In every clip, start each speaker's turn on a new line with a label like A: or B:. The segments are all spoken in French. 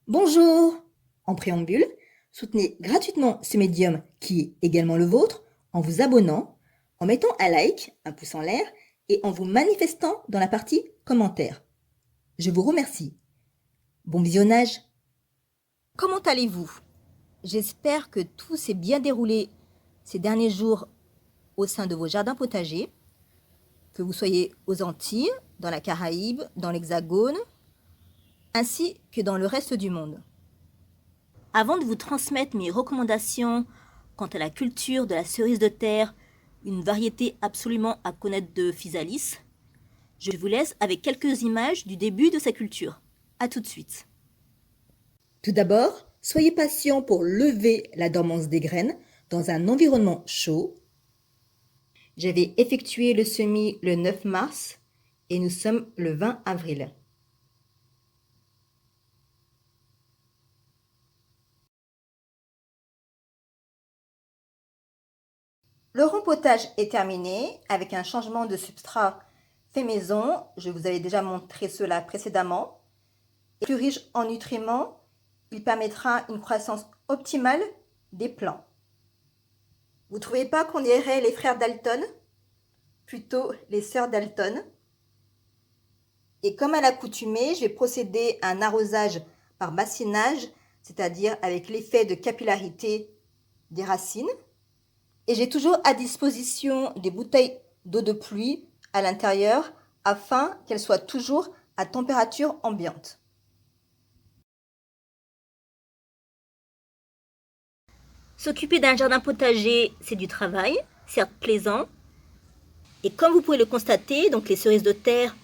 A: Bonjour! En préambule, soutenez gratuitement ce médium qui est également le vôtre en vous abonnant, en mettant un like, un pouce en l'air et en vous manifestant dans la partie commentaires. Je vous remercie. Bon visionnage! Comment allez-vous? J'espère que tout s'est bien déroulé ces derniers jours au sein de vos jardins potagers, que vous soyez aux Antilles, dans la Caraïbe, dans l'Hexagone, ainsi que dans le reste du monde. Avant de vous transmettre mes recommandations quant à la culture de la cerise de terre, une variété absolument à connaître de Physalis, je vous laisse avec quelques images du début de sa culture. A tout de suite. Tout d'abord, soyez patient pour lever la dormance des graines dans un environnement chaud. J'avais effectué le semis le 9 mars et nous sommes le 20 avril. Le rempotage est terminé avec un changement de substrat fait maison. Je vous avais déjà montré cela précédemment. Plus riche en nutriments, il permettra une croissance optimale des plants. Vous ne trouvez pas qu'on dirait les frères Dalton? Plutôt les sœurs Dalton. Et comme à l'accoutumée, je vais procéder à un arrosage par bassinage, c'est-à-dire avec l'effet de capillarité des racines. Et j'ai toujours à disposition des bouteilles d'eau de pluie à l'intérieur afin qu'elles soient toujours à température ambiante. S'occuper d'un jardin potager, c'est du travail, certes plaisant. Et comme vous pouvez le constater, donc les cerises de terre,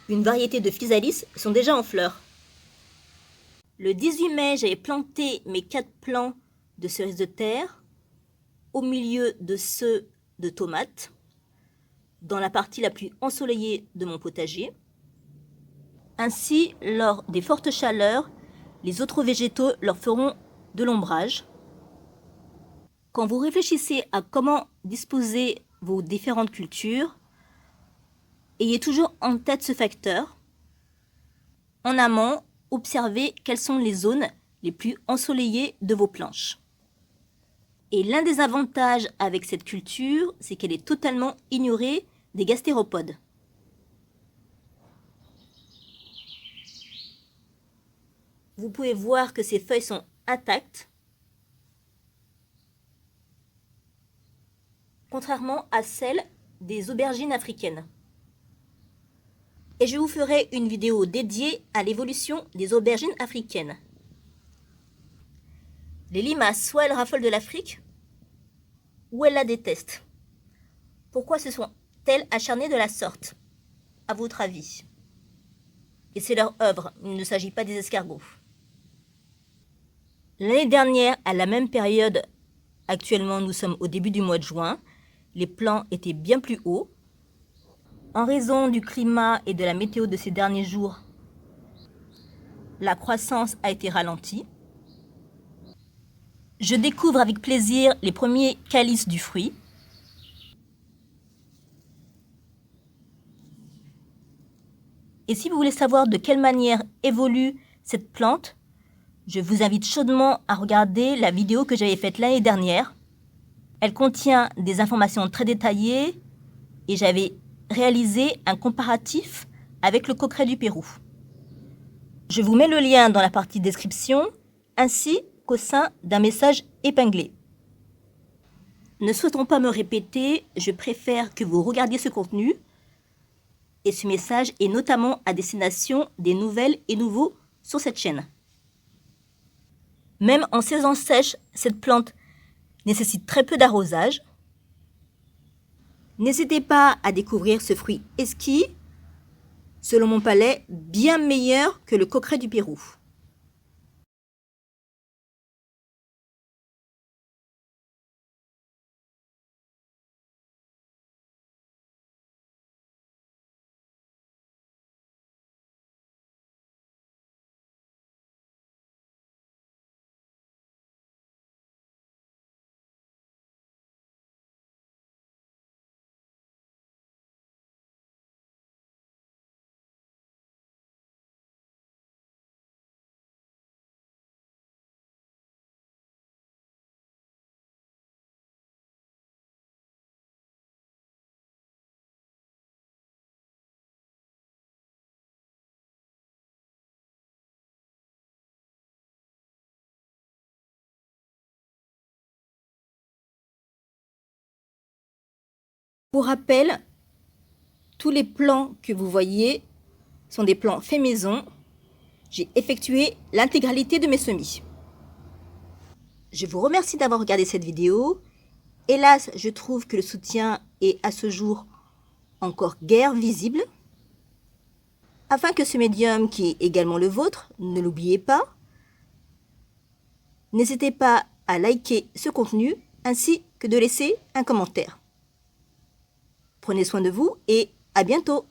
A: une variété de Physalis, sont déjà en fleurs. Le 18 mai, j'avais planté mes 4 plants de cerises de terre au milieu de ceux de tomates, dans la partie la plus ensoleillée de mon potager. Ainsi, lors des fortes chaleurs, les autres végétaux leur feront de l'ombrage. Quand vous réfléchissez à comment disposer vos différentes cultures, ayez toujours en tête ce facteur. En amont, observez quelles sont les zones les plus ensoleillées de vos planches. Et l'un des avantages avec cette culture, c'est qu'elle est totalement ignorée des gastéropodes. Vous pouvez voir que ces feuilles sont intactes, contrairement à celles des aubergines africaines. Et je vous ferai une vidéo dédiée à l'évolution des aubergines africaines. Les limaces, soit elles raffolent de l'Afrique, ou elles la détestent. Pourquoi se sont-elles acharnées de la sorte, à votre avis? Et c'est leur œuvre, il ne s'agit pas des escargots. L'année dernière, à la même période, actuellement nous sommes au début du mois de juin, les plants étaient bien plus hauts. En raison du climat et de la météo de ces derniers jours, la croissance a été ralentie. Je découvre avec plaisir les premiers calices du fruit. Et si vous voulez savoir de quelle manière évolue cette plante, je vous invite chaudement à regarder la vidéo que j'avais faite l'année dernière. Elle contient des informations très détaillées et j'avais réalisé un comparatif avec le coqueret du Pérou. Je vous mets le lien dans la partie description ainsi qu'au sein d'un message épinglé. Ne souhaitant pas me répéter, je préfère que vous regardiez ce contenu et ce message est notamment à destination des nouvelles et nouveaux sur cette chaîne. Même en saison sèche, cette plante nécessite très peu d'arrosage. N'hésitez pas à découvrir ce fruit exquis, selon mon palais, bien meilleur que le coqueret du Pérou. Pour rappel, tous les plans que vous voyez sont des plans faits maison. J'ai effectué l'intégralité de mes semis. Je vous remercie d'avoir regardé cette vidéo. Hélas, je trouve que le soutien est à ce jour encore guère visible. Afin que ce médium, qui est également le vôtre, ne l'oubliez pas, n'hésitez pas à liker ce contenu ainsi que de laisser un commentaire. Prenez soin de vous et à bientôt!